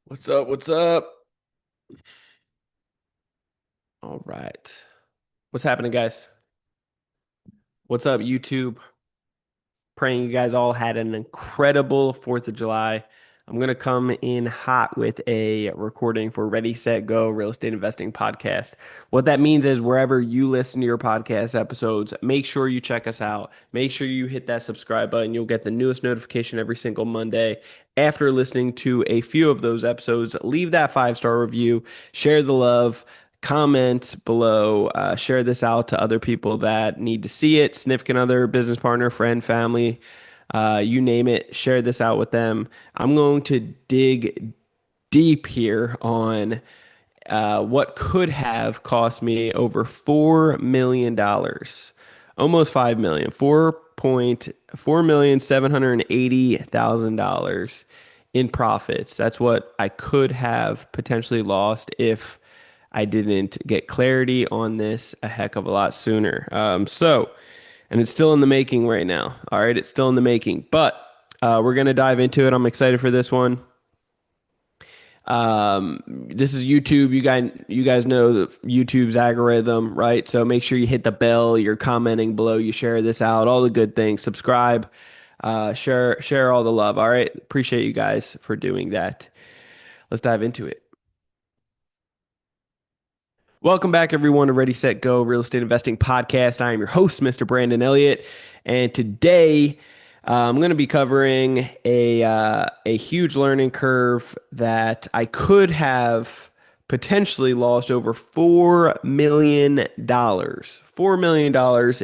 What's up? What's up? All right. What's happening, guys? What's up, YouTube? Praying you guys all had an incredible 4th of July. I'm going to come in hot with a recording for Ready, Set, Go Real Estate Investing Podcast. What that means is wherever you listen to your podcast episodes, make sure you check us out. Make sure you hit that subscribe button. You'll get the newest notification every single Monday. After listening to a few of those episodes, leave that 5-star review, share the love. Comment below, share this out to other people that need to see it, significant other, business partner, friend, family, you name it, share this out with them. I'm going to dig deep here on what could have cost me over $4 million, almost 5 million, 4,780,000 in profits. That's what I could have potentially lost if I didn't get clarity on this a heck of a lot sooner. And it's still in the making right now. All right, it's still in the making, but we're gonna dive into it. I'm excited for this one. This is YouTube. You guys know the YouTube's algorithm, right? So make sure you hit the bell. You're commenting below. You share this out. All the good things. Subscribe. Share all the love. All right. Appreciate you guys for doing that. Let's dive into it. Welcome back, everyone, to Ready, Set, Go Real Estate Investing Podcast. I am your host, Mr. Brandon Elliott, and today I'm going to be covering a huge learning curve that I could have potentially lost over $4 million. $4 million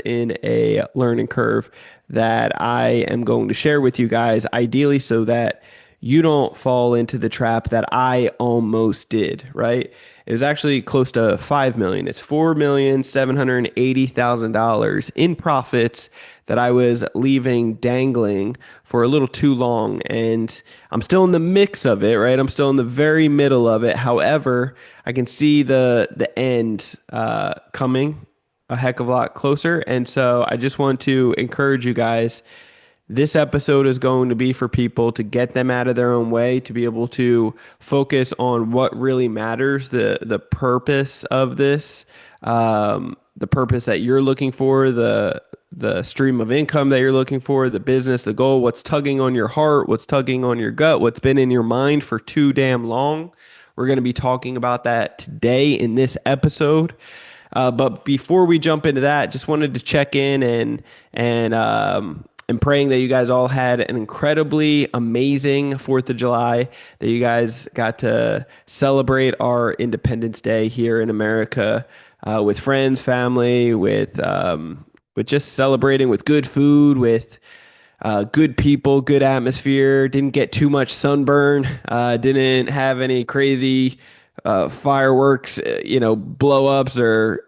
in a learning curve that I am going to share with you guys, ideally, so that you don't fall into the trap that I almost did, right? It was actually close to 5 million. It's $4,780,000 in profits that I was leaving dangling for a little too long. And I'm still in the mix of it, right? I'm still in the very middle of it. However, I can see the end coming a heck of a lot closer. And so I just want to encourage you guys. This episode is going to be for people to get them out of their own way, to be able to focus on what really matters, the purpose of this, the purpose that you're looking for, the stream of income that you're looking for, the business, the goal, what's tugging on your heart, what's tugging on your gut, what's been in your mind for too damn long. We're going to be talking about that today in this episode. But before we jump into that, just wanted to check in and praying that you guys all had an incredibly amazing 4th of July, that you guys got to celebrate our Independence Day here in America with friends, family, with just celebrating with good food, with good people, good atmosphere. Didn't get too much sunburn. Didn't have any crazy fireworks, blow ups or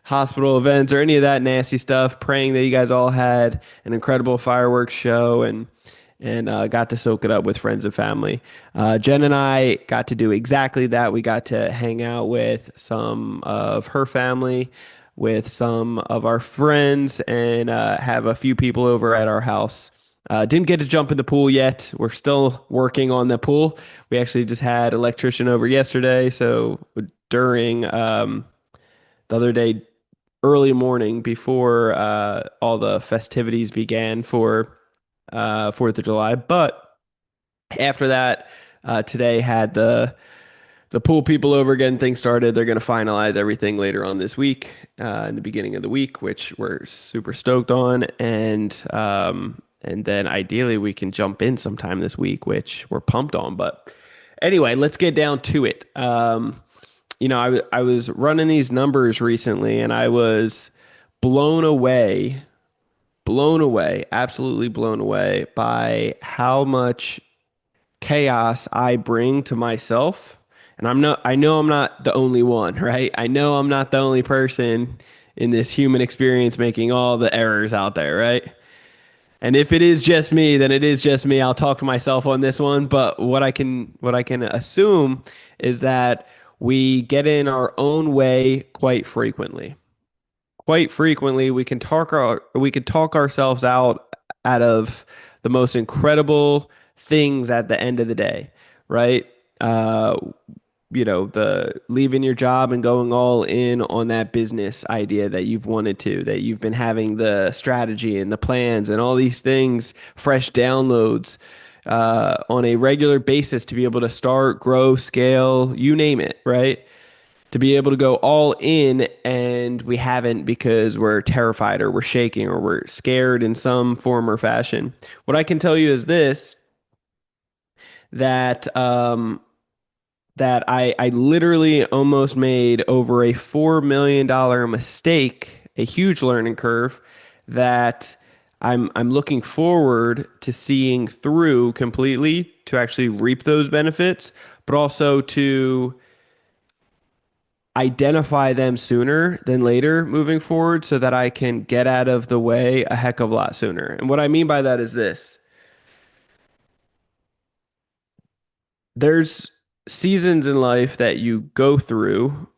hospital events or any of that nasty stuff. Praying that you guys all had an incredible fireworks show and got to soak it up with friends and family. Jen and I got to do exactly that. We got to hang out with some of her family, with some of our friends, and have a few people over at our house. Didn't get to jump in the pool yet. We're still working on the pool. We actually just had electrician over yesterday, so during the other day, early morning before all the festivities began for 4th of July. But after that, today had the pool people over again. Things started. They're going to finalize everything later on this week, in the beginning of the week, which we're super stoked on. And then ideally we can jump in sometime this week, which we're pumped on. But anyway, let's get down to it. I was running these numbers recently, and I was blown away, absolutely blown away by how much chaos I bring to myself. And I know I'm not the only one, right? I know I'm not the only person in this human experience making all the errors out there, right? And if it is just me, then it is just me. I'll talk to myself on this one. But what I can assume is that we get in our own way quite frequently. Quite frequently, we can talk ourselves out of the most incredible things at the end of the day, right? Uh, the leaving your job and going all in on that business idea that you've wanted to, that you've been having the strategy and the plans and all these things, fresh downloads on a regular basis to be able to start, grow, scale, you name it, right? To be able to go all in and we haven't because we're terrified or we're shaking or we're scared in some form or fashion. What I can tell you is this, that I literally almost made over a $4 million mistake, a huge learning curve that I'm looking forward to seeing through completely to actually reap those benefits, but also to identify them sooner than later moving forward so that I can get out of the way a heck of a lot sooner. And what I mean by that is this. There's seasons in life that you go through,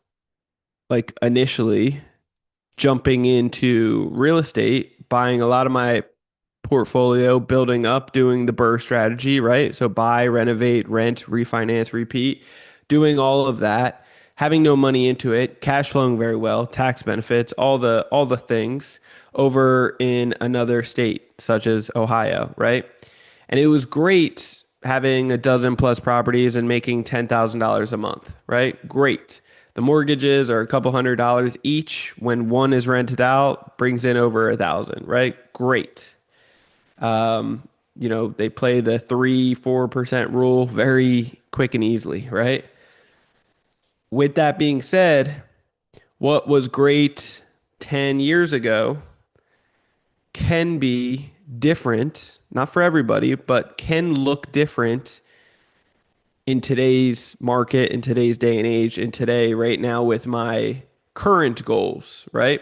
like initially jumping into real estate, buying a lot of my portfolio, building up, doing the BRRRR strategy, right? So buy, renovate, rent, refinance, repeat, doing all of that, having no money into it, cash flowing very well, tax benefits, all the things over in another state such as Ohio, right? And it was great having a dozen plus properties and making $10,000 a month, right? Great. The mortgages are a couple $100 each. When one is rented out, brings in over 1,000, right? Great. They play the 3-4% rule very quick and easily, right? With that being said, what was great 10 years ago can be different, not for everybody, but can look different in today's market, in today's day and age, in today, right now, with my current goals, right?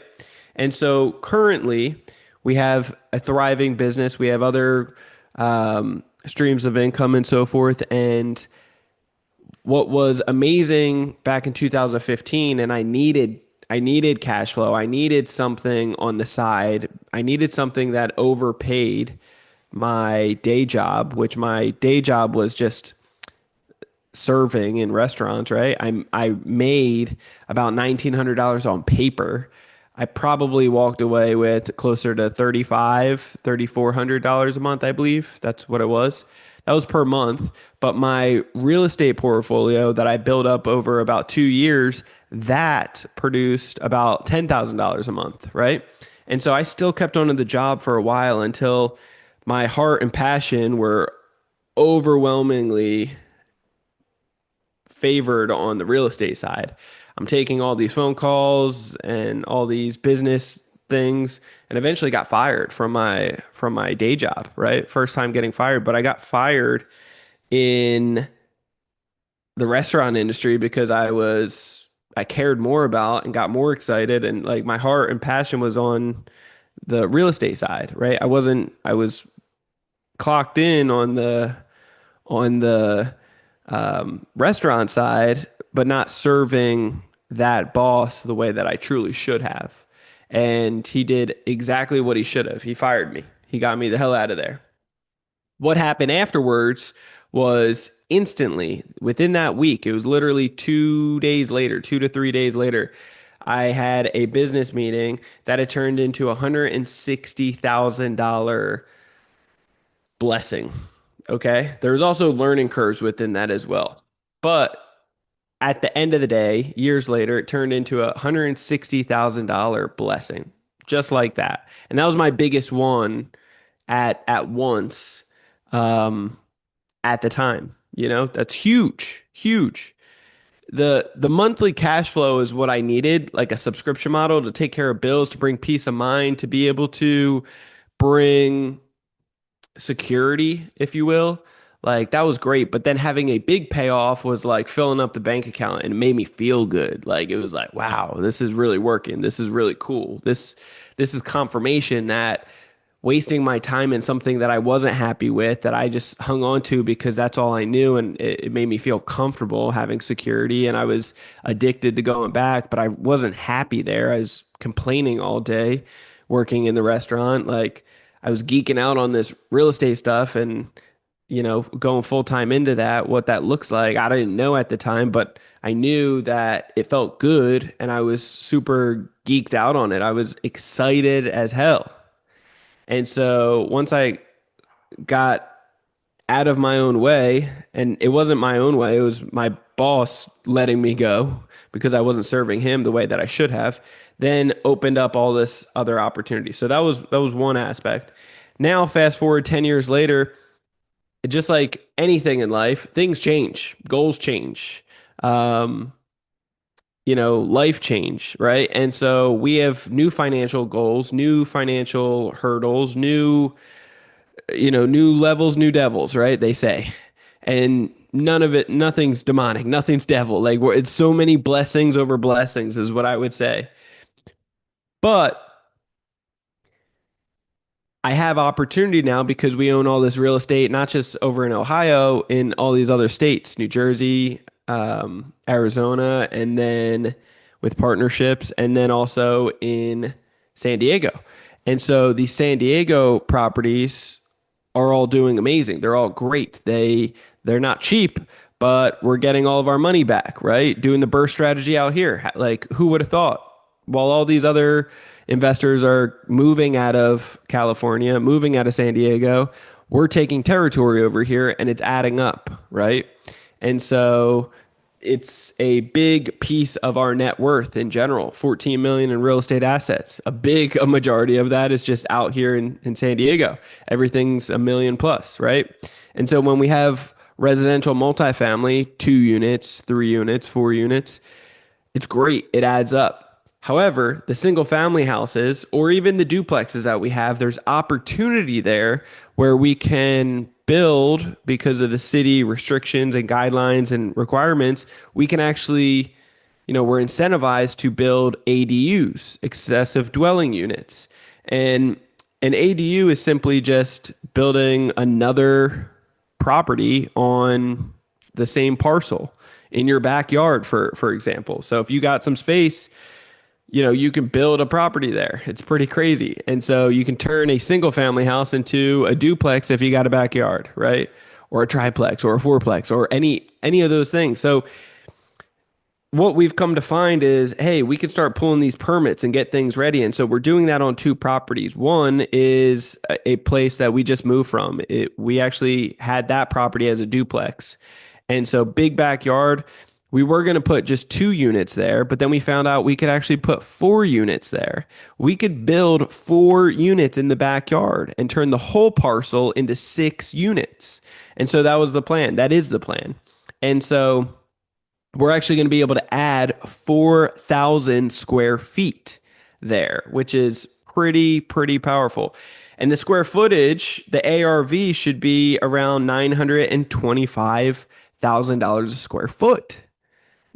And so currently, we have a thriving business, we have other streams of income and so forth. And what was amazing back in 2015, and I needed cash flow. I needed something on the side. I needed something that overpaid my day job, which my day job was just serving in restaurants, right? I made about $1,900 on paper. I probably walked away with closer to $3,400 a month, I believe. That's what it was. That was per month. But my real estate portfolio that I built up over about 2 years, that produced about $10,000 a month, right? And so I still kept on in the job for a while until my heart and passion were overwhelmingly favored on the real estate side. I'm taking all these phone calls and all these business things and eventually got fired from my day job, right? First time getting fired, but I got fired in the restaurant industry because I cared more about and got more excited and like my heart and passion was on the real estate side, right? I was clocked in on the restaurant side, but not serving that boss the way that I truly should have. And he did exactly what he should have. He fired me. He got me the hell out of there. What happened afterwards was instantly within that week, it was literally 2 days later, 2 to 3 days later, I had a business meeting that had turned into a $160,000 blessing. Okay. There was also learning curves within that as well. But at the end of the day, years later, it turned into a $160,000 blessing, just like that. And that was my biggest one at once um, at the time. That's huge, huge. The monthly cash flow is what I needed, like a subscription model to take care of bills, to bring peace of mind, to be able to bring security, if you will. Like that was great. But then having a big payoff was like filling up the bank account and it made me feel good. Like it was like, wow, this is really working. This is really cool. This is confirmation that wasting my time in something that I wasn't happy with, that I just hung on to because that's all I knew. And it made me feel comfortable having security. And I was addicted to going back, but I wasn't happy there. I was complaining all day working in the restaurant. Like I was geeking out on this real estate stuff and going full time into that, what that looks like. I didn't know at the time, but I knew that it felt good and I was super geeked out on it. I was excited as hell. And so once I got out of my own way, and it wasn't my own way, it was my boss letting me go because I wasn't serving him the way that I should have, then opened up all this other opportunity. So that was one aspect. Now fast forward 10 years later, just like anything in life, things change, goals change. Um, life change, right? And so we have new financial goals, new financial hurdles, new levels, new devils, right? They say. And none of it, nothing's demonic, nothing's devil. Like it's so many blessings over blessings is what I would say. But I have opportunity now because we own all this real estate, not just over in Ohio, in all these other states, New Jersey, Arizona, and then with partnerships, and then also in San Diego. And so these San Diego properties are all doing amazing. They're all great. They're not cheap, but we're getting all of our money back, right? Doing the burst strategy out here. Like who would have thought? While all these other investors are moving out of California, moving out of San Diego, we're taking territory over here and it's adding up, right? And so it's a big piece of our net worth in general, 14 million in real estate assets. A majority of that is just out here in San Diego. Everything's a million plus, right? And so when we have residential multifamily, 2 units, 3 units, 4 units, it's great. It adds up. However, the single family houses or even the duplexes that we have, there's opportunity there where we can build because of the city restrictions and guidelines and requirements. We can actually, we're incentivized to build ADUs, excessive dwelling units. And an ADU is simply just building another property on the same parcel in your backyard, for example. So if you got some space, you can build a property there. It's pretty crazy. And so you can turn a single family house into a duplex if you got a backyard, right? Or a triplex or a fourplex or any of those things. So what we've come to find is, hey, we can start pulling these permits and get things ready. And so we're doing that on two properties. One is a place that we just moved from. We actually had that property as a duplex. And so big backyard. We were going to put just 2 units there, but then we found out we could actually put 4 units there. We could build 4 units in the backyard and turn the whole parcel into 6 units. And so that was the plan. That is the plan. And so we're actually going to be able to add 4,000 square feet there, which is pretty powerful. And the square footage, the ARV should be around $925,000 a square foot.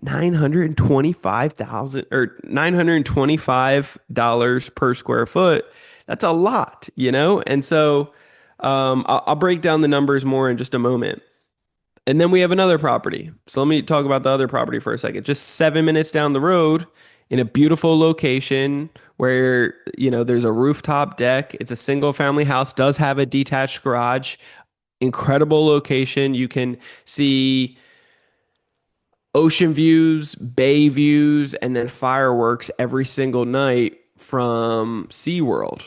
925,000 or $925 per square foot. That's a lot. And so I'll break down the numbers more in just a moment. And then we have another property. So let me talk about the other property for a second. Just 7 minutes down the road in a beautiful location where, there's a rooftop deck. It's a single family house, does have a detached garage. Incredible location. You can see ocean views, bay views, and then fireworks every single night from SeaWorld.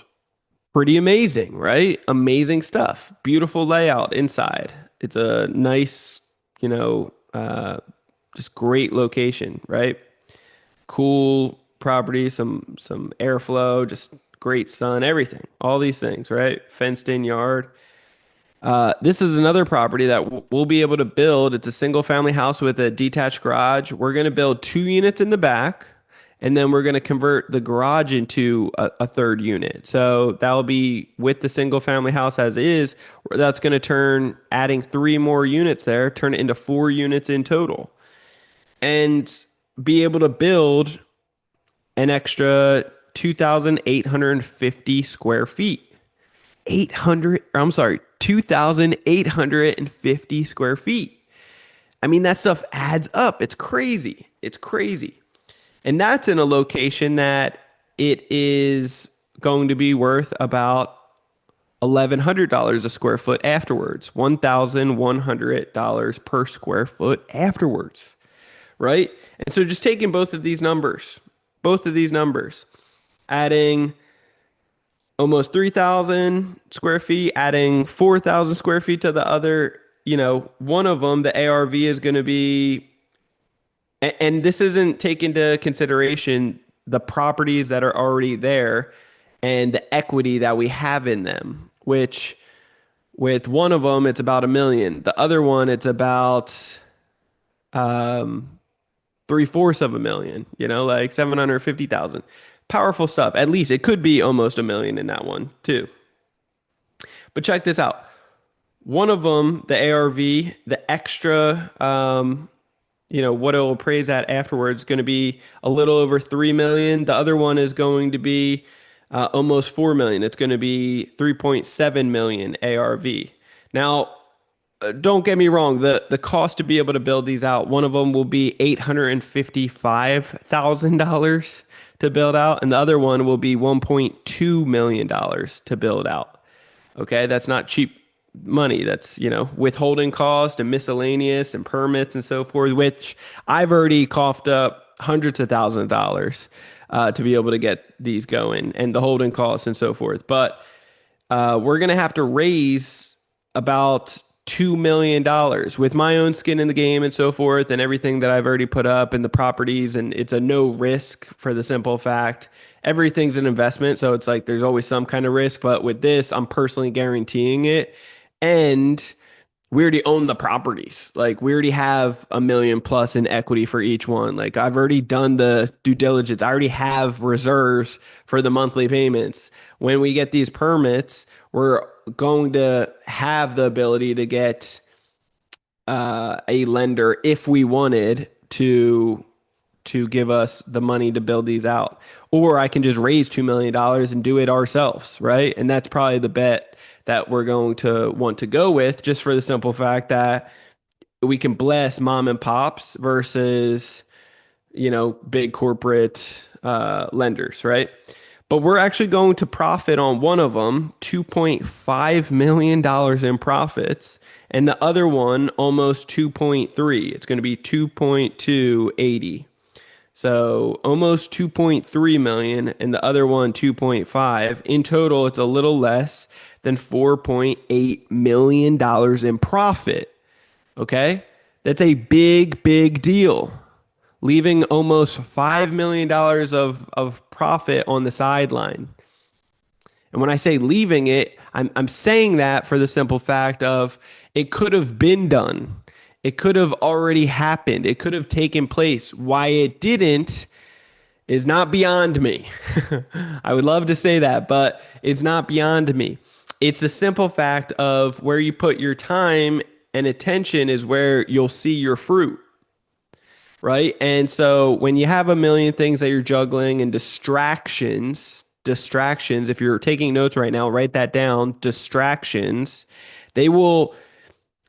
Pretty amazing, right? Amazing stuff. Beautiful layout inside. It's a nice, just great location, right? Cool property, some airflow, just great sun, everything. All these things, right? Fenced in yard. This is another property that we'll be able to build. It's a single family house with a detached garage. We're going to build 2 units in the back, and then we're going to convert the garage into a third unit. So that'll be with the single family house as is. That's going to turn, adding 3 more units there, turn it into 4 units in total, and be able to build an extra 2,850 square feet. 2,850 square feet. I mean, that stuff adds up. It's crazy. It's crazy. And that's in a location that it is going to be worth about $1,100 a square foot afterwards. $1,100 per square foot afterwards, right? And so just taking both of these numbers, adding almost 3,000 square feet, adding 4,000 square feet to the other, one of them, the ARV is going to be, and this isn't taking into consideration the properties that are already there and the equity that we have in them, which with one of them, it's about 1 million. The other one, it's about um, three-fourths of 1 million, like 750,000. Powerful stuff. At least it could be almost 1 million in that one too. But check this out. One of them, the ARV, the extra, what it will appraise at afterwards, going to be a little over 3 million. The other one is going to be almost 4 million. It's going to be 3.7 million ARV. Now, don't get me wrong, the cost to be able to build these out, one of them will be $855,000 to build out, and the other one will be $1.2 million to build out. Okay, that's not cheap money. That's, withholding cost and miscellaneous and permits and so forth, which I've already coughed up hundreds of thousands of dollars to be able to get these going and the holding costs and so forth. But we're going to have to raise about $2 million with my own skin in the game and so forth, and everything that I've already put up and the properties. And it's a no risk for the simple fact everything's an investment. So it's like there's always some kind of risk. But with this, I'm personally guaranteeing it. And we already own the properties. Like we already have 1 million plus in equity for each one. Like I've already done the due diligence. I already have reserves for the monthly payments. When we get these permits, we're going to have the ability to get a lender if we wanted to give us the money to build these out. Or I can just raise $2 million and do it ourselves, right? And that's probably the bet that we're going to want to go with, just for the simple fact that we can bless mom and pops versus, big corporate lenders, right? But we're actually going to profit on one of them, $2.5 million in profits, and the other one almost 2.3. It's going to be 2.280. So almost 2.3 million and the other one 2.5. In total, it's a little less than $4.8 million in profit. Okay? That's a big, big deal. Leaving almost $5 million of profit on the sideline. And when I say leaving it, I'm saying that for the simple fact of it could have been done. It could have already happened. It could have taken place. Why it didn't is not beyond me. I would love to say that, but it's not beyond me. It's the simple fact of where you put your time and attention is where you'll see your fruit, right? And so when you have 1 million things that you're juggling and distractions, if you're taking notes right now, write that down, distractions, they will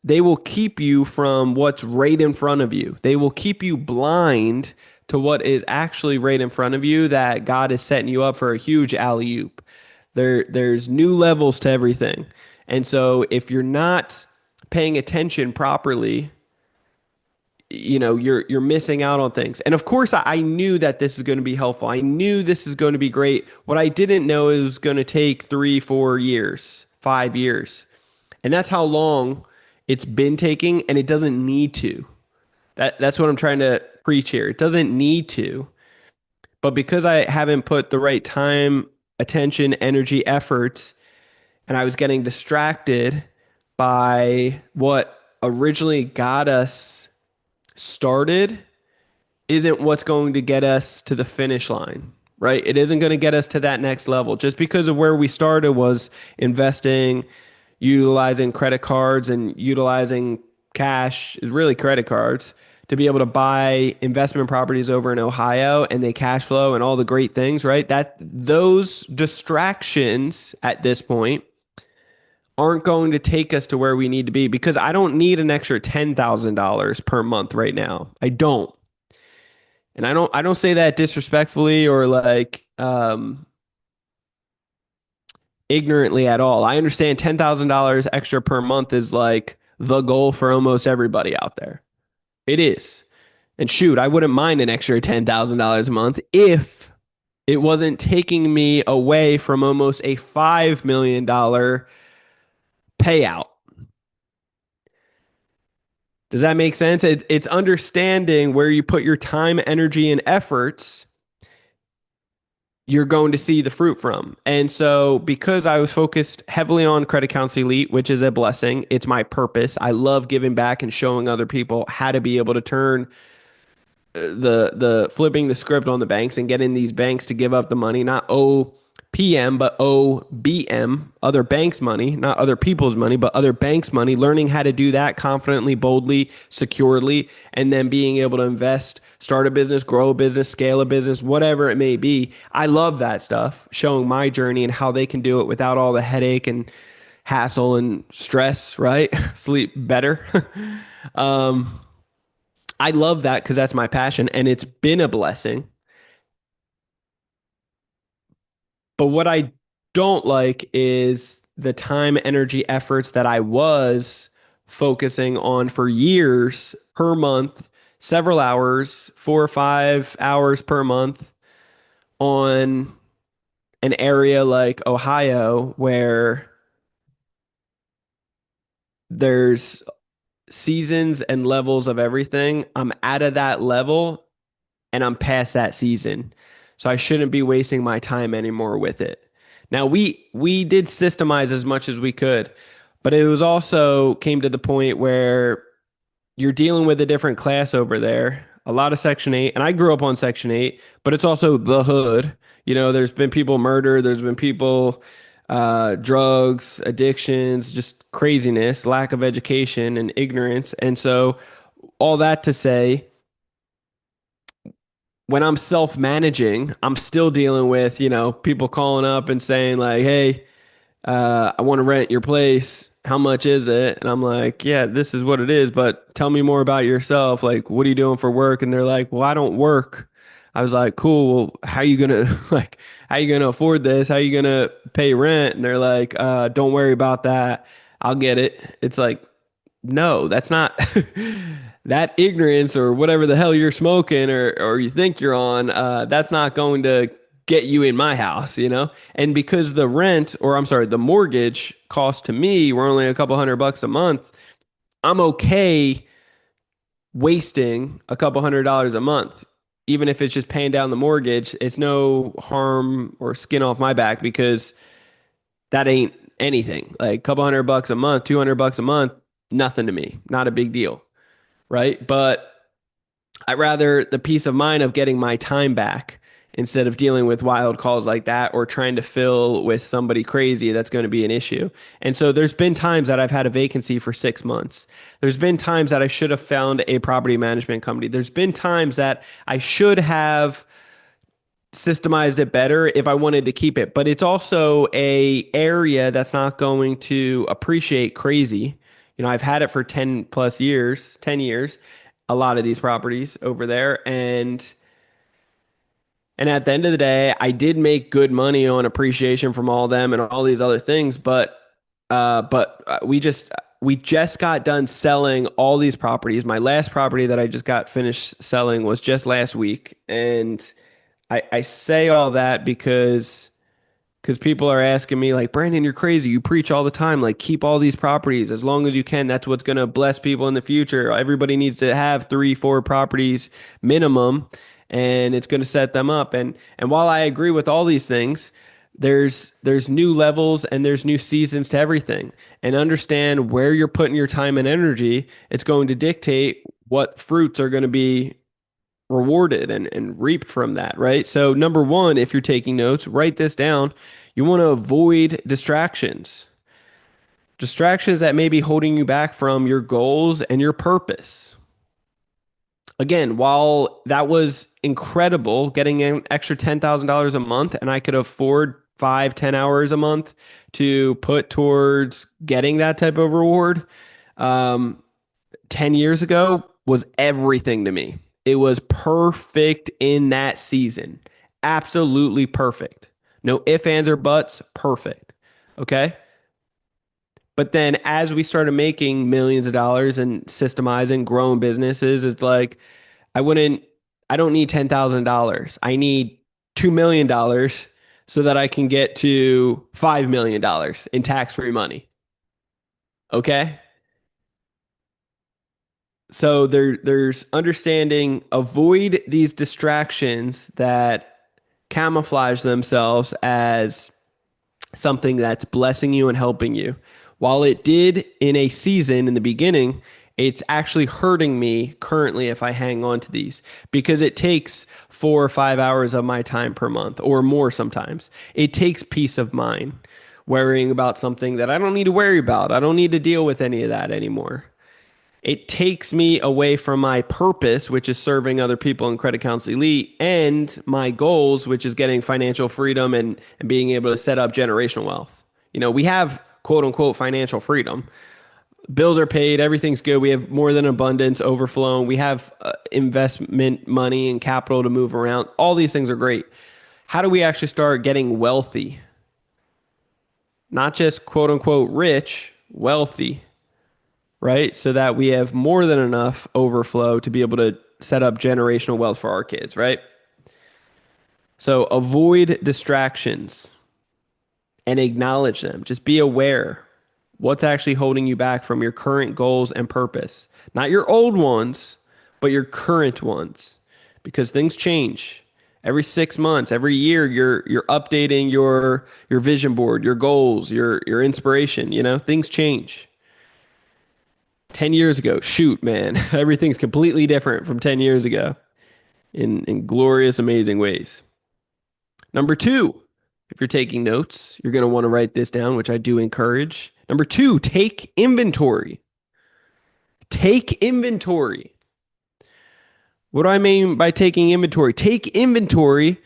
they will keep you from what's right in front of you. They will keep you blind to what is actually right in front of you, that God is setting you up for a huge alley-oop. There's new levels to everything. And so if you're not paying attention properly, you're missing out on things. And of course, I knew that this is going to be helpful. I knew this is going to be great. What I didn't know is it was going to take 3, 4 years, 5 years. And that's how long it's been taking, and it doesn't need to. That's what I'm trying to preach here. It doesn't need to. But because I haven't put the right time, attention, energy, efforts, and I was getting distracted by what originally got us started, isn't what's going to get us to the finish line, right? It isn't going to get us to that next level. Just because of where we started was investing, utilizing credit cards and utilizing cash, is really credit cards, to be able to buy investment properties over in Ohio, and they cash flow and all the great things, right? That those distractions at this point aren't going to take us to where we need to be, because I don't need an extra $10,000 per month right now. I don't. And I don't say that disrespectfully or like ignorantly at all. I understand $10,000 extra per month is like the goal for almost everybody out there. It is. And shoot, I wouldn't mind an extra $10,000 a month if it wasn't taking me away from almost a $5 million payout. Does that make sense? It's understanding where you put your time, energy, and efforts, you're going to see the fruit from. And so, because I was focused heavily on Credit Counsel Elite, which is a blessing, it's my purpose. I love giving back and showing other people how to be able to turn the flipping the script on the banks and getting these banks to give up the money, not OPM, but OBM, other banks' money, not other people's money, but other banks' money, learning how to do that confidently, boldly, securely, and then being able to invest, start a business, grow a business, scale a business, whatever it may be. I love that stuff, showing my journey and how they can do it without all the headache and hassle and stress, right? Sleep better. um, I love that because that's my passion and it's been a blessing. But what I don't like is the time, energy, efforts that I was focusing on for years per month, several hours, 4 or 5 hours per month on an area like Ohio where there's seasons and levels of everything. I'm out of that level and I'm past that season. So I shouldn't be wasting my time anymore with it. Now we did systemize as much as we could, but it was also came to the point where you're dealing with a different class over there. A lot of Section 8, and I grew up on Section 8, but it's also the hood. You know, there's been people murdered, there's been people drugs, addictions, just craziness, lack of education and ignorance. And so all that to say, when I'm self-managing, I'm still dealing with, people calling up and saying like, "Hey, I want to rent your place. How much is it?" And I'm like, "Yeah, this is what it is, but tell me more about yourself. Like, what are you doing for work?" And they're like, "Well, I don't work." I was like, "Cool. Well, how you gonna like, how you gonna afford this? How you gonna pay rent?" And they're like, "Don't worry about that. I'll get it." It's like, no, that's not that ignorance or whatever the hell you're smoking or you think you're on. That's not going to get you in my house. And because the rent, or I'm sorry, the mortgage cost to me, we're only a couple $100 a month. I'm okay wasting a couple $100 a month, even if it's just paying down the mortgage. It's no harm or skin off my back because that ain't anything. Like a couple $100 a month, $200 a month, nothing to me, not a big deal, right? But I'd rather the peace of mind of getting my time back instead of dealing with wild calls like that or trying to fill with somebody crazy that's going to be an issue. And so there's been times that I've had a vacancy for 6 months. There's been times that I should have found a property management company. There's been times that I should have systemized it better if I wanted to keep it. But it's also a area that's not going to appreciate crazy. I've had it for 10 plus years, 10 years, a lot of these properties over there. And at the end of the day, I did make good money on appreciation from all of them and all these other things, but we just got done selling all these properties. My last property that I just got finished selling was just last week. And I say all that because people are asking me like, "Brandon, you're crazy. You preach all the time. Like, keep all these properties as long as you can. That's what's going to bless people in the future. Everybody needs to have 3, 4 properties minimum, and it's going to set them up." And while I agree with all these things, there's new levels and there's new seasons to everything. And understand where you're putting your time and energy. It's going to dictate what fruits are going to be rewarded and reaped from that, right? So, number one, if you're taking notes, write this down. You want to avoid distractions, distractions that may be holding you back from your goals and your purpose. Again, while that was incredible, getting an extra $10,000 a month, and I could afford 5, 10 hours a month to put towards getting that type of reward, um, 10 years ago was everything to me. It was perfect in that season. Absolutely perfect. No ifs, ands, or buts. Perfect. Okay. But then as we started making millions of dollars and systemizing, growing businesses, it's like, I wouldn't, I don't need $10,000. I need $2 million so that I can get to $5 million in tax-free money. Okay. So there's understanding, avoid these distractions that camouflage themselves as something that's blessing you and helping you. While it did in a season in the beginning, it's actually hurting me currently if I hang on to these because it takes 4 or 5 hours of my time per month or more sometimes. It takes peace of mind worrying about something that I don't need to worry about. I don't need to deal with any of that anymore. It takes me away from my purpose, which is serving other people in Credit Counsel Elite, and my goals, which is getting financial freedom and being able to set up generational wealth. We have quote unquote financial freedom. Bills are paid, everything's good. We have more than abundance, overflowing. We have investment money and capital to move around. All these things are great. How do we actually start getting wealthy? Not just quote unquote rich, wealthy, right? So that we have more than enough overflow to be able to set up generational wealth for our kids, right? So avoid distractions and acknowledge them. Just be aware what's actually holding you back from your current goals and purpose. Not your old ones, but your current ones. Because things change. Every 6 months, every year, you're updating your vision board, your goals, your inspiration. Things change. 10 years ago, shoot, man, everything's completely different from 10 years ago in glorious, amazing ways. Number two, if you're taking notes, you're going to want to write this down, which I do encourage. Number two, take inventory. Take inventory. What do I mean by taking inventory? Take inventory,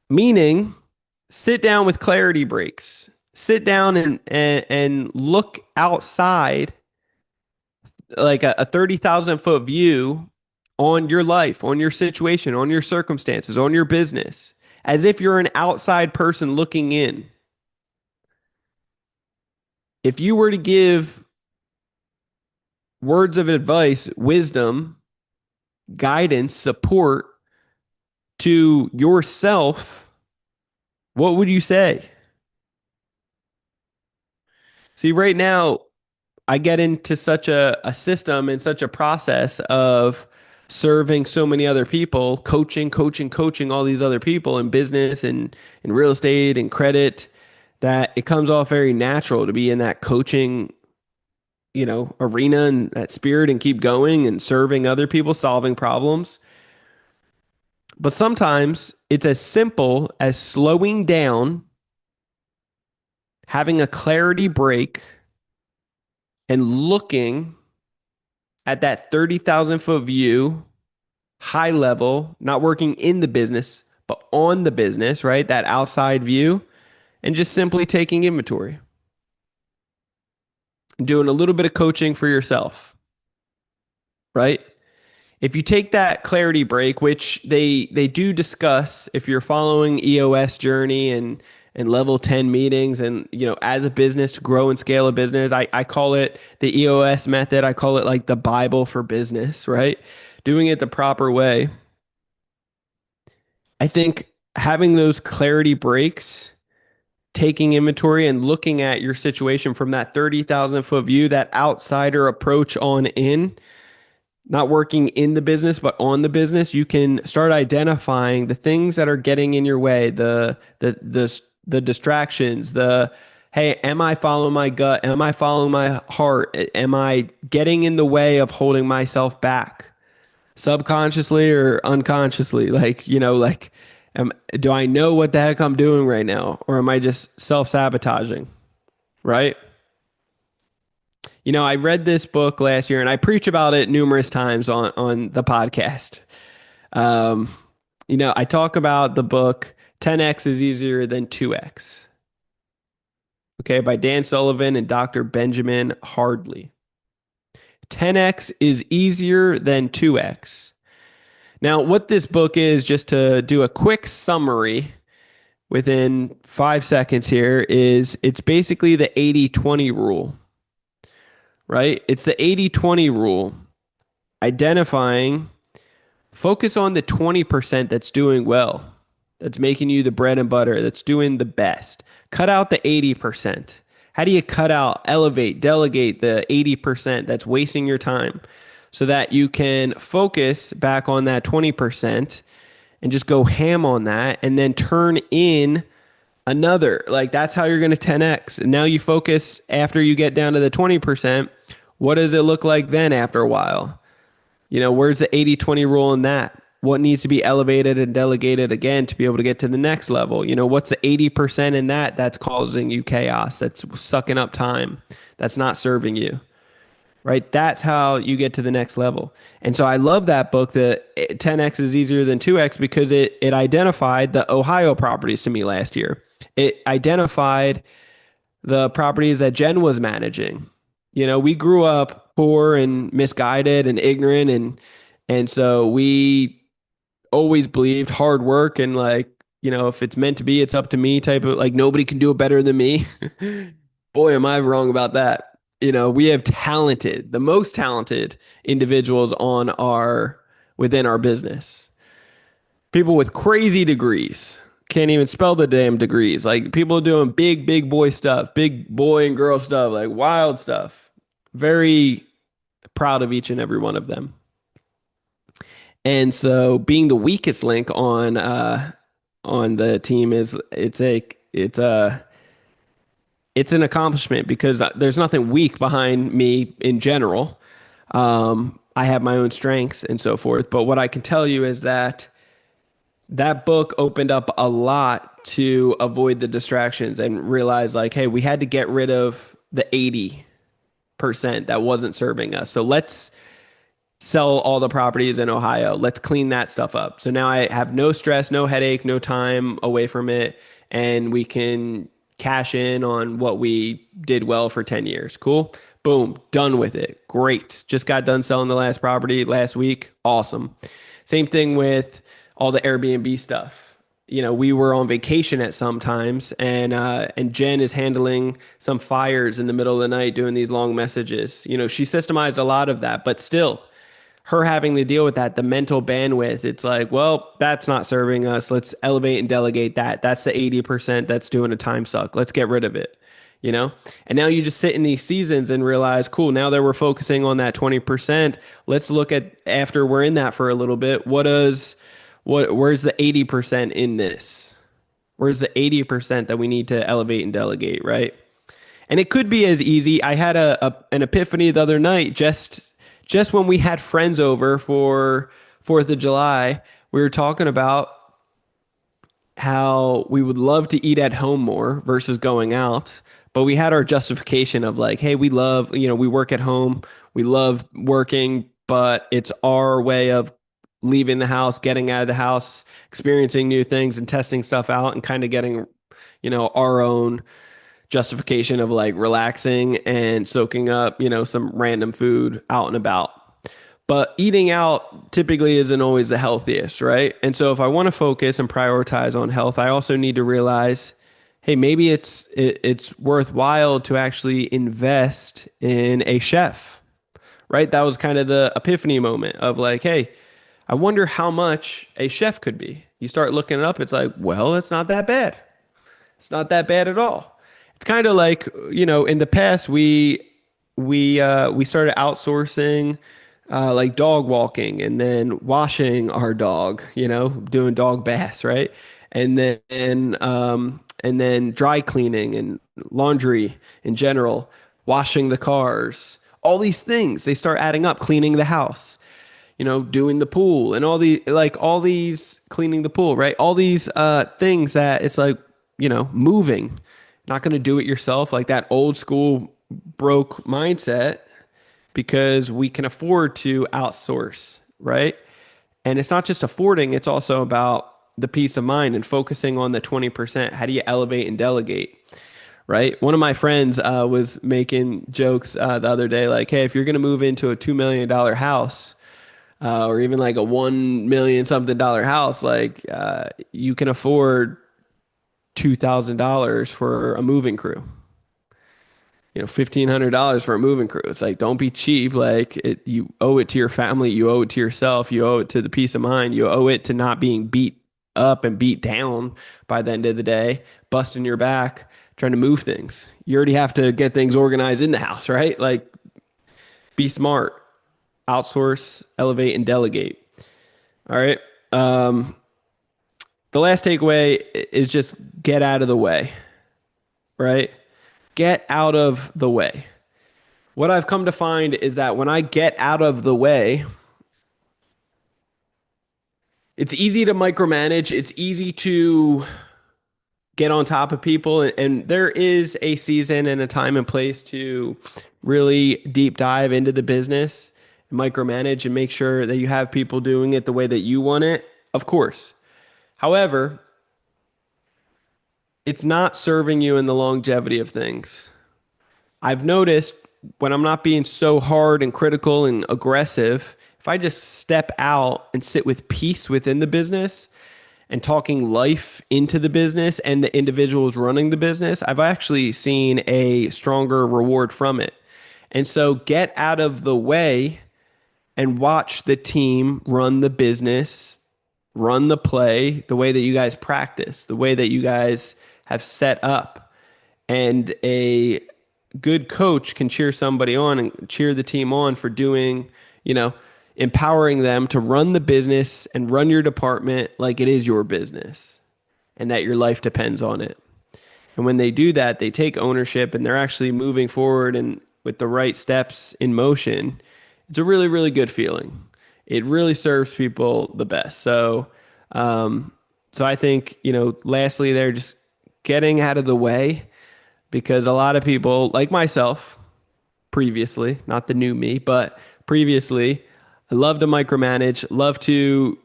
meaning sit down with clarity breaks. Sit down and look outside like a 30,000 foot view on your life, on your situation, on your circumstances, on your business, as if you're an outside person looking in. If you were to give words of advice, wisdom, guidance, support to yourself, what would you say? See, right now, I get into such a system and such a process of serving so many other people, coaching all these other people in business and in real estate and credit, that it comes off very natural to be in that coaching, arena and that spirit and keep going and serving other people, solving problems. But sometimes it's as simple as slowing down, having a clarity break, and looking at that 30,000 foot view, high level, not working in the business, but on the business, right? That outside view, and just simply taking inventory, doing a little bit of coaching for yourself, right? If you take that clarity break, which they do discuss if you're following EOS journey and level 10 meetings and as a business to grow and scale a business, I call it the EOS method. I call it like the Bible for business, right? Doing it the proper way. I think having those clarity breaks, taking inventory and looking at your situation from that 30,000 foot view, that outsider approach on in, not working in the business, but on the business, you can start identifying the things that are getting in your way, the distractions, hey, am I following my gut? Am I following my heart? Am I getting in the way of holding myself back subconsciously or unconsciously? Do I know what the heck I'm doing right now? Or am I just self-sabotaging? Right? I read this book last year and I preach about it numerous times on the podcast. Um, I talk about the book 10x is easier than 2x. Okay, by Dan Sullivan and Dr. Benjamin Hardley. 10x is easier than 2x. Now, what this book is, just to do a quick summary, within 5 seconds here is it's basically the 80-20 rule, right? It's the 80-20 rule, identifying, focus on the 20% that's doing well, that's making you the bread and butter, that's doing the best. Cut out the 80%. How do you cut out, elevate, delegate the 80% that's wasting your time so that you can focus back on that 20% and just go ham on that and then turn in another? Like that's how you're going to 10x. And now you focus after you get down to the 20%. What does it look like then after a while? Where's the 80-20 rule in that? What needs to be elevated and delegated again to be able to get to the next level? What's the 80% in that that's causing you chaos, that's sucking up time, that's not serving you, right? That's how you get to the next level. And so I love that book, the 10x is easier than 2x, because it identified the Ohio properties to me last year. It identified the properties that Jen was managing. We grew up poor and misguided and ignorant, and so we always believed hard work and like, if it's meant to be, it's up to me type of, like, nobody can do it better than me. Boy, am I wrong about that. We have the most talented individuals within our business. People with crazy degrees can't even spell the damn degrees. Like people doing big boy stuff, big boy and girl stuff, like wild stuff. Very proud of each and every one of them. And so being the weakest link on the team is it's an accomplishment because there's nothing weak behind me in general. I have my own strengths and so forth. But what I can tell you is that book opened up a lot to avoid the distractions and realize like, hey, we had to get rid of the 80% that wasn't serving us. So let's sell all the properties in Ohio. Let's clean that stuff up. So now I have no stress, no headache, no time away from it, and we can cash in on what we did well for 10 years. Cool. Boom, done with it. Great. Just got done selling the last property last week. Awesome. Same thing with all the Airbnb stuff. We were on vacation at some times, and Jen is handling some fires in the middle of the night, doing these long messages. She systemized a lot of that, but still, her having to deal with that, the mental bandwidth, it's like, well, that's not serving us. Let's elevate and delegate that. That's the 80% that's doing a time suck. Let's get rid of it. And now you just sit in these seasons and realize, cool, now that we're focusing on that 20%, let's look at, after we're in that for a little bit, where's the 80% in this? Where's the 80% that we need to elevate and delegate, right? And it could be as easy. I had an epiphany the other night, just when we had friends over for 4th of July. We were talking about how we would love to eat at home more versus going out. But we had our justification of like, hey, we work at home. We love working, but it's our way of leaving the house, getting out of the house, experiencing new things and testing stuff out and kind of getting, our own justification of like relaxing and soaking up, some random food out and about. But eating out typically isn't always the healthiest, right? And so if I want to focus and prioritize on health, I also need to realize, hey, maybe it's worthwhile to actually invest in a chef, right? That was kind of the epiphany moment of like, hey, I wonder how much a chef could be. You start looking it up, it's like, well, it's not that bad. It's not that bad at all. It's kind of like, in the past we started outsourcing like dog walking and then washing our dog, doing dog baths, right? And then dry cleaning and laundry in general, washing the cars, all these things, they start adding up, cleaning the house, doing the pool and all these cleaning the pool, right? All these things that it's like, moving, not going to do it yourself, like that old school broke mindset, because we can afford to outsource, right? And it's not just affording, it's also about the peace of mind and focusing on the 20%. How do you elevate and delegate, right? One of my friends was making jokes the other day, like, hey, if you're going to move into a $2 million house, or even like a $1 million something house, like you can afford $2,000 for a moving crew. $1,500 for a moving crew. It's like, don't be cheap. Like you owe it to your family. You owe it to yourself. You owe it to the peace of mind. You owe it to not being beat up and beat down by the end of the day, busting your back, trying to move things. You already have to get things organized in the house, right? Like be smart, outsource, elevate, and delegate. All right. The last takeaway is just get out of the way, right? Get out of the way. What I've come to find is that when I get out of the way, it's easy to micromanage. It's easy to get on top of people. And there is a season and a time and place to really deep dive into the business, micromanage, and make sure that you have people doing it the way that you want it, of course. However, it's not serving you in the longevity of things. I've noticed when I'm not being so hard and critical and aggressive, if I just step out and sit with peace within the business and talking life into the business and the individuals running the business, I've actually seen a stronger reward from it. And so get out of the way and watch the team run the business, run the play the way that you guys practice, the way that you guys have set up. And a good coach can cheer somebody on and cheer the team on for doing, empowering them to run the business and run your department like it is your business and that your life depends on it. And when they do that, they take ownership and they're actually moving forward and with the right steps in motion. It's a really, really good feeling. It really serves people the best. So I think, lastly, they're just getting out of the way, because a lot of people like myself previously, not the new me, but previously, I love to micromanage, love to,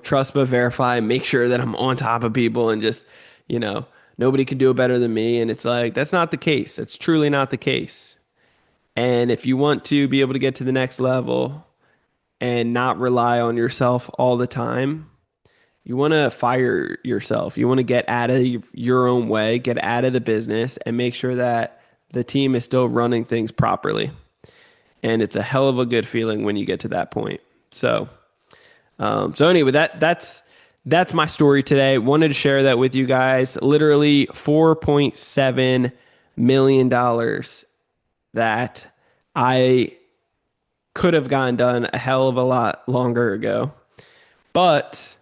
trust but verify, make sure that I'm on top of people and just, nobody can do it better than me. And it's like, that's not the case. That's truly not the case. And if you want to be able to get to the next level and not rely on yourself all the time, you want to fire yourself. You want to get out of your own way, get out of the business, and make sure that the team is still running things properly. And it's a hell of a good feeling when you get to that point. So anyway, that's my story today. Wanted to share that with you guys. Literally $4.7 million that I could have gotten done a hell of a lot longer ago. But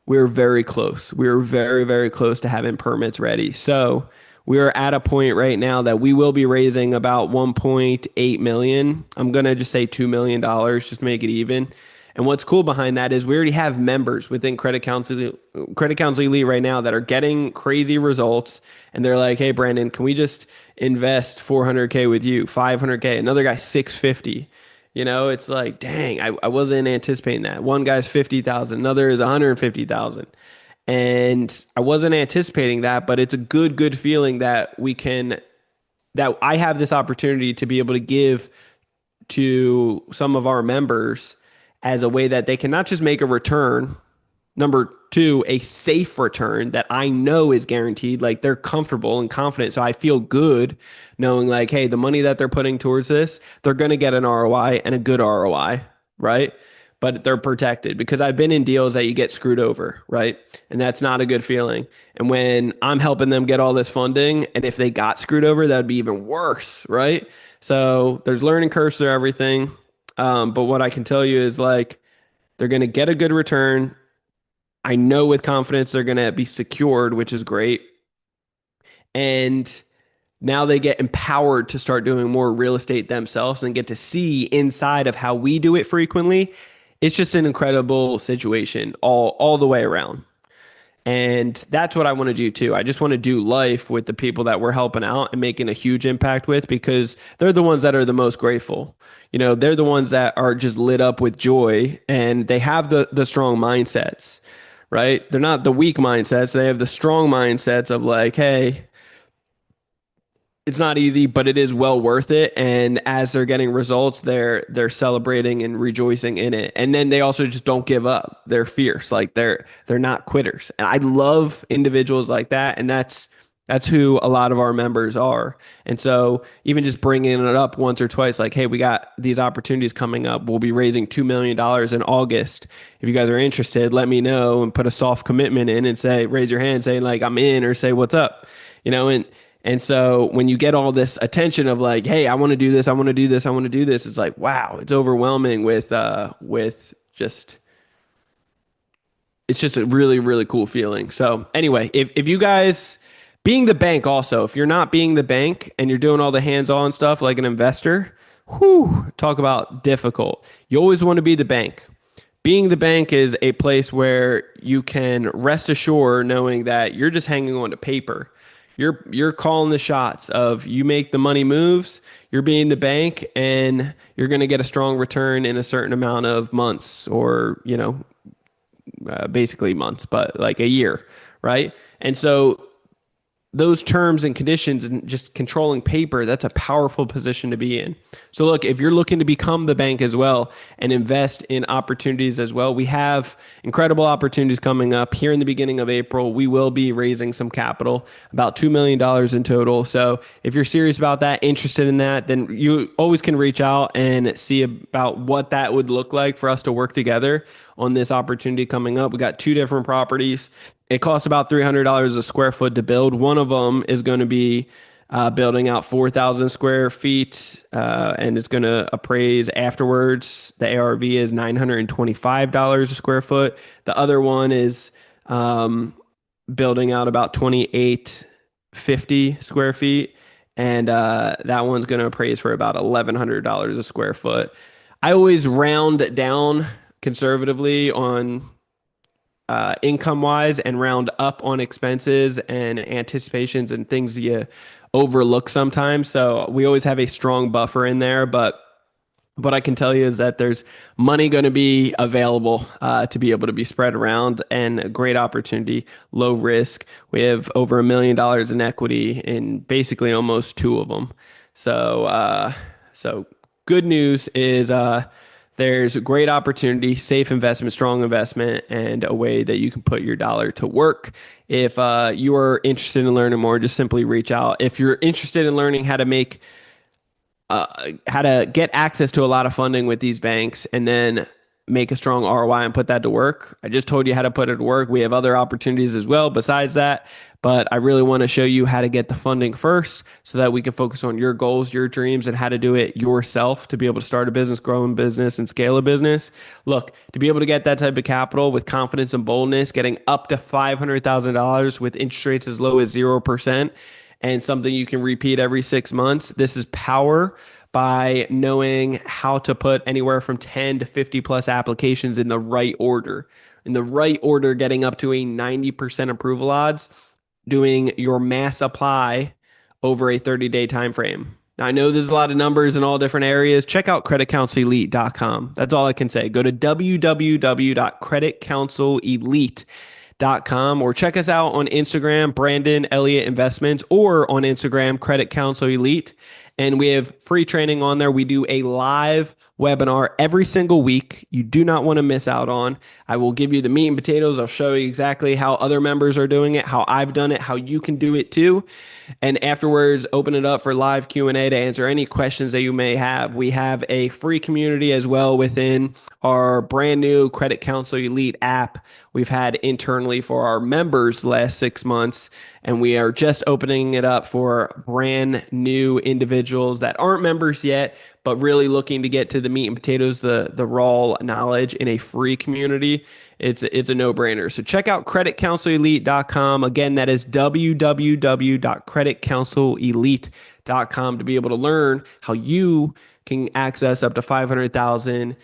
we were very close. We were very, very close to having permits ready. So we are at a point right now that we will be raising about 1.8 million. I'm going to just say $2 million, just to make it even. And what's cool behind that is we already have members within Credit Counsel Elite right now that are getting crazy results. And they're like, hey, Brandon, can we just invest $400K with you, $500K, another guy, $650. It's like, dang, I wasn't anticipating that. One guy's 50,000, another is 150,000. And I wasn't anticipating that, but it's a good feeling that that I have this opportunity to be able to give to some of our members as a way that they can not just make a return, number two, a safe return that I know is guaranteed. Like they're comfortable and confident. So I feel good knowing like, hey, the money that they're putting towards this, they're going to get an ROI and a good ROI, right? But they're protected, because I've been in deals that you get screwed over, right? And that's not a good feeling. And when I'm helping them get all this funding, and if they got screwed over, that would be even worse, right? So there's learning curves through everything. But what I can tell you is like, they're going to get a good return. I know with confidence they're going to be secured, which is great. And now they get empowered to start doing more real estate themselves and get to see inside of how we do it frequently. It's just an incredible situation all the way around. And that's what I want to do too. I just want to do life with the people that we're helping out and making a huge impact with, because they're the ones that are the most grateful. They're the ones that are just lit up with joy, and they have the strong mindsets, right? They're not the weak mindsets. They have the strong mindsets of like, hey, It's not easy, but it is well worth it. And as they're getting results, they're celebrating and rejoicing in it. And then they also just don't give up. They're fierce. Like they're not quitters. And I love individuals like that. And that's who a lot of our members are. And so even just bringing it up once or twice, like, hey, we got these opportunities coming up. We'll be raising $2 million in August. If you guys are interested, let me know and put a soft commitment in and say, raise your hand, say like I'm in, or say what's up, and so when you get all this attention of like, hey, I want to do this, I want to do this, I want to do this, it's like, wow, it's overwhelming with just it's just a really, really cool feeling. So anyway, if you guys being the bank also, if you're not being the bank and you're doing all the hands-on stuff like an investor, whew, talk about difficult. You always want to be the bank. Being the bank is a place where you can rest assured knowing that you're just hanging on to paper. You're calling the shots of you make the money moves, you're being the bank, and you're going to get a strong return in a certain amount of months or, basically months, but like a year, right? And so those terms and conditions and just controlling paper, that's a powerful position to be in. So look, if you're looking to become the bank as well and invest in opportunities as well, we have incredible opportunities coming up here in the beginning of April. We will be raising some capital, about $2 million in total. So if you're serious about that, interested in that, then you always can reach out and see about what that would look like for us to work together on this opportunity coming up. We got two different properties. It costs about $300 a square foot to build. One of them is going to be building out 4,000 square feet, and it's going to appraise afterwards. The ARV is $925 a square foot. The other one is building out about 2,850 square feet, and that one's going to appraise for about $1,100 a square foot. I always round down conservatively on income wise and round up on expenses and anticipations and things you overlook sometimes. So we always have a strong buffer in there, but what I can tell you is that there's money going to be available to be able to be spread around, and a great opportunity, low risk. We have over $1 million in equity in basically almost two of them. So good news is there's a great opportunity, safe investment, strong investment, and a way that you can put your dollar to work. If you are interested in learning more, just simply reach out. If you're interested in learning how to get access to a lot of funding with these banks and then make a strong ROI and put that to work, I just told you how to put it to work. We have other opportunities as well besides that, but I really want to show you how to get the funding first so that we can focus on your goals, your dreams, and how to do it yourself to be able to start a business, grow a business, and scale a business. Look, to be able to get that type of capital with confidence and boldness, getting up to $500,000 with interest rates as low as 0% and something you can repeat every 6 months, this is power by knowing how to put anywhere from 10 to 50 plus applications in the right order. In the right order, getting up to a 90% approval odds, doing your mass apply over a 30-day time frame. Now, I know there's a lot of numbers in all different areas. Check out creditcounselelite.com. That's all I can say. Go to www.creditcounselelite.com or check us out on Instagram, Brandon Elliott Investments, or on Instagram, Credit Counsel Elite. And we have free training on there. We do a live webinar every single week. You do not want to miss out on. I will give you the meat and potatoes. I'll show you exactly how other members are doing it, how I've done it, how you can do it too. And afterwards, open it up for live Q&A to answer any questions that you may have. We have a free community as well within our brand new Credit Counsel Elite app we've had internally for our members the last 6 months. And we are just opening it up for brand new individuals that aren't members yet, but really looking to get to the meat and potatoes, the raw knowledge in a free community. It's a no-brainer. So check out creditcounselelite.com. Again, that is www.creditcounselelite.com to be able to learn how you can access up to $500,000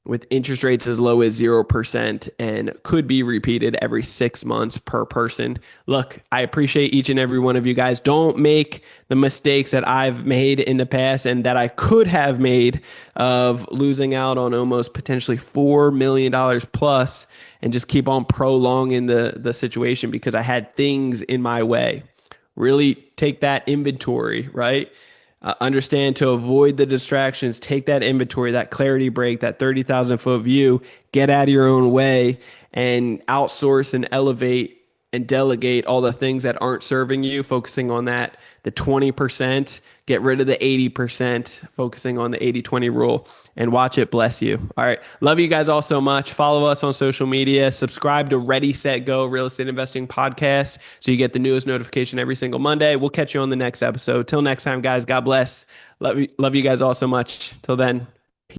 with interest rates as low as 0% and could be repeated every 6 months per person. Look, I appreciate each and every one of you guys. Don't make the mistakes that I've made in the past and that I could have made of losing out on almost potentially $4 million plus and just keep on prolonging the situation because I had things in my way. Really take that inventory, right? Understand to avoid the distractions, take that inventory, that clarity break, that 30,000 foot view, get out of your own way and outsource and elevate and delegate all the things that aren't serving you, focusing on that, the 20%, get rid of the 80%, focusing on the 80/20 rule, and watch it bless you. All right. Love you guys all so much. Follow us on social media. Subscribe to Ready, Set, Go Real Estate Investing Podcast so you get the newest notification every single Monday. We'll catch you on the next episode. Till next time, guys, God bless. Love you guys all so much. Till then.